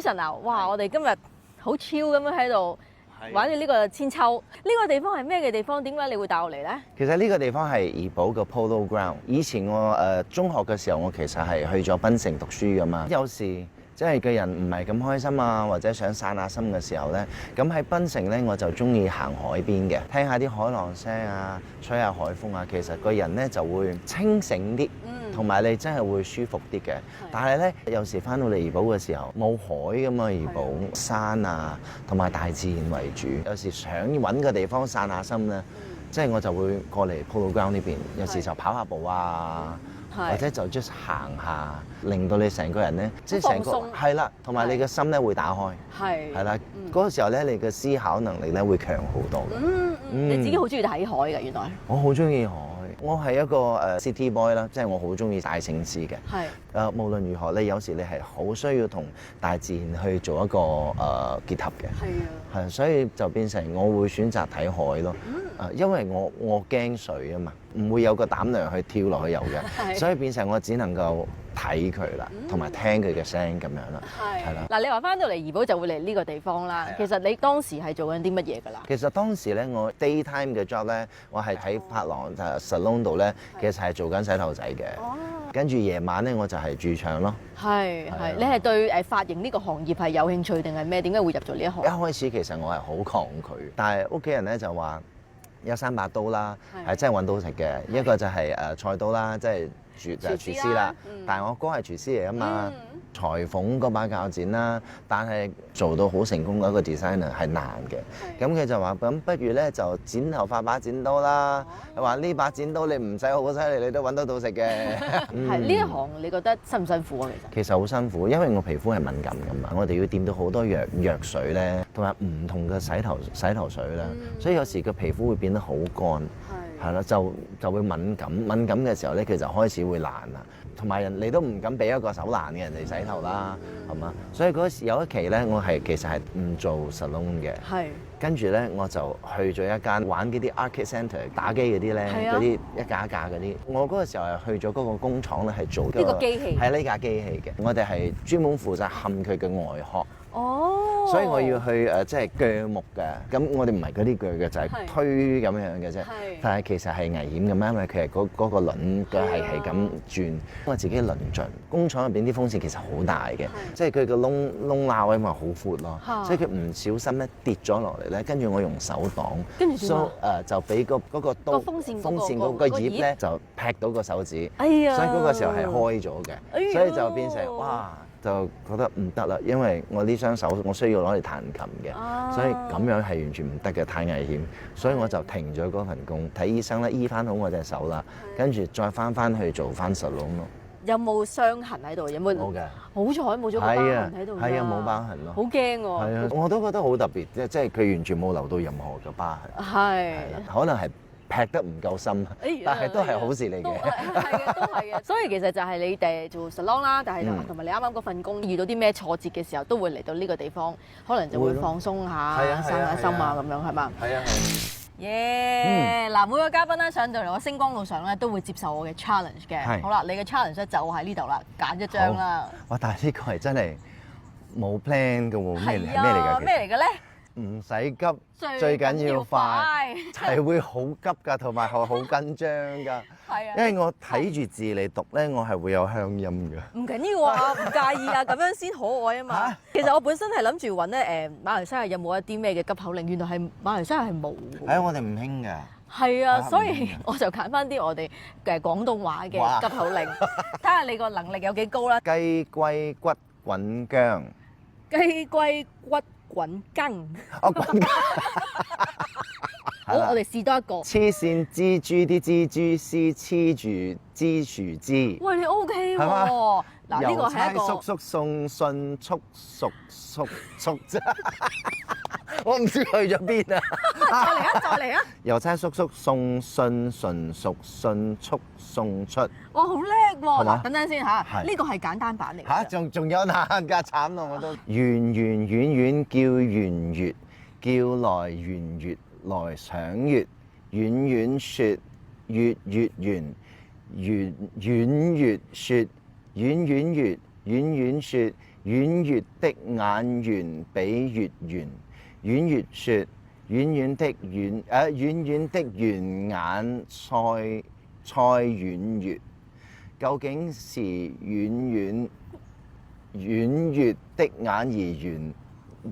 Jason 啊，哇！我哋今日好 chill 咁樣喺度玩住呢個千秋。呢個地方係咩嘅地方？點解你會帶我嚟呢？其實呢個地方係怡保嘅 Polo Ground。以前我中學嘅時候，我其實係去咗檳城讀書噶嘛。有時即係個人唔係咁開心啊，或者想散下心嘅時候呢，咁喺檳城呢，我就中意行海邊嘅，聽下啲海浪聲啊，吹下海風啊，其實個人呢就會清醒啲。同埋你真係會舒服啲嘅，但係咧有時翻到嚟怡保嘅時候冇海㗎嘛，怡保山啊同埋大自然為主，有時想揾個地方散下心咧，即係我就會過嚟 Polo Ground 呢邊，有時就跑下步啊，或者就 just 行下，令到你成個人咧即係成個係啦，同埋你嘅心咧會打開，係啦，嗰個時候咧你嘅思考能力咧會強好多嘅。你自己好中意睇海㗎，原來我好中意海。我係一個city boy 啦，即係我好中意大城市嘅。係無論如何咧，有時你係好需要同大自然去做一個結合嘅。係啊。係，所以就變成我會選擇睇海咯。因為我驚水啊嘛，唔會有個膽量去跳落去游嘅，所以變成我只能夠睇佢啦，同埋聽佢嘅聲咁樣啦。係啦。嗱，你話翻到嚟怡保就會嚟呢個地方啦。其實你當時係做緊啲乜嘢㗎啦？其實當時咧，我 daytime 嘅 job 咧，我係喺髮廊salon 度咧，其實係做緊洗頭仔嘅。跟住夜晚咧，我就係駐場咯。係。你係對髮型呢個行業係有興趣定係咩？點解會入咗呢一行？一開始其實我係好抗拒，但係屋企人咧就話有3把刀啦，係真係揾到食嘅。一個就係菜刀啦，即係廚師啦。但係我哥係廚師嚟啊嘛。裁縫嗰把鉸剪啦，但係做到好成功嘅一個 designer 係難嘅。咁佢就話：咁不如咧就剪頭髮把剪刀啦。佢話呢把剪刀你唔使好犀利，你都揾得到食嘅。係呢一行你覺得辛唔辛苦啊？其實好辛苦，因為我皮膚係敏感㗎嘛，我哋要掂到好多藥水咧，同埋唔同嘅洗頭水啦，所以有時個皮膚會變得好乾。係啦，就會敏感嘅時候咧，佢就開始會爛啦。同埋你都唔敢俾一個手爛嘅人嚟洗頭啦，係嘛？所以嗰時有一期咧，我其實係唔做 salon 嘅。係。跟住咧，我就去咗一間玩嗰啲 arcade centre 打機嗰啲咧，嗰啲一架一架嗰啲。我嗰個時候係去咗嗰個工廠咧，係做呢個機器。係呢架機器嘅，我哋係專門負責冚佢嘅外殼。哦，所以我要去即係鋸木嘅，咁我哋唔係嗰啲鋸嘅，就係推咁樣嘅啫。但係其實係危險嘅嘛，因為佢係嗰個輪佢係咁轉，我自己輪盡。工廠入邊啲風扇其實好大嘅，即係佢個窿罅位咪好闊咯，所以佢唔小心咧跌咗落嚟咧，跟住我用手擋，跟住就俾嗰個刀風扇嗰個葉咧就劈到個手指，所以嗰個時候係開咗嘅，所以就變成哇！就覺得唔得啦，因為我呢雙手我需要攞嚟彈琴嘅，所以咁樣係完全唔得嘅，太危險，所以我就停咗嗰份工，睇醫生咧醫翻好我隻手啦，跟住再翻去做翻 salon 咯。有冇傷痕喺度？有冇？冇嘅。好彩冇咗個疤痕喺度。係啊，冇疤痕咯。好驚喎。係啊，我都覺得好特別，即係佢完全冇留到任何嘅疤痕。係。可能係劈得唔夠深，但係都係好事嚟嘅。係嘅，都係嘅。所以其實就係你哋做 salon 啦，但係同埋你啱啱嗰份工遇到啲咩挫折嘅時候，都會嚟到呢個地方，可能就會放鬆下、散下心啊咁樣，係嘛？係啊。耶！嗱，每個嘉賓咧上到嚟我星光路上咧，都會接受我嘅 challenge 嘅。好啦，你嘅 challenge 咧就喺呢度啦，揀一張啦。哇！但係呢個係真係冇 plan 嘅喎，咩嚟㗎？咩嚟嘅咧？唔使急，最緊要快，係會好急㗎，同埋係好緊張㗎。係啊，因為我睇住字嚟讀咧，我係會有鄉音㗎。唔緊要啊，唔介意啊，咁樣先可愛啊嘛。其實我本身係諗住揾咧馬來西亞有冇一啲咩嘅急口令，原來係馬來西亞係冇。係啊，我哋唔興㗎。係啊，所以我就揀翻啲我哋嘅廣東話嘅急口令，睇下你個能力有幾高啦。雞龜骨滾薑。雞龜骨滾羹，好，我哋試多一個。黐線蜘蛛啲蜘蛛絲黐住支樹枝。喂，你 OK 喎？嗱，呢個係一個。郵差叔叔送信速熟啫。我唔知去咗邊啊！再嚟啊！再嚟啊！郵差叔叔送信純熟迅速送出。哇，好叻喎！嗱，等陣先嚇，呢個係簡單版嚟。嚇，仲有難㗎，慘咯我都。圓圓圓圓叫圓月，叫來圓月來賞月，遠遠説月月圓，圓圓月説遠遠月，遠遠説遠月的眼圓比月圓，遠月說遠遠的圓眼賽遠月，究竟是遠月的眼而圓，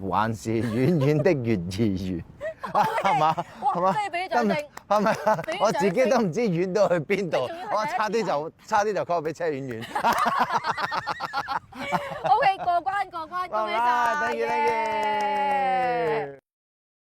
還是遠遠的月而圓？係嘛？係嘛？真係俾掌聲，係咪？我自己都唔知遠到去邊度，我差啲就 call 俾車婉婉。OK， 過關，恭喜晒！Thank you。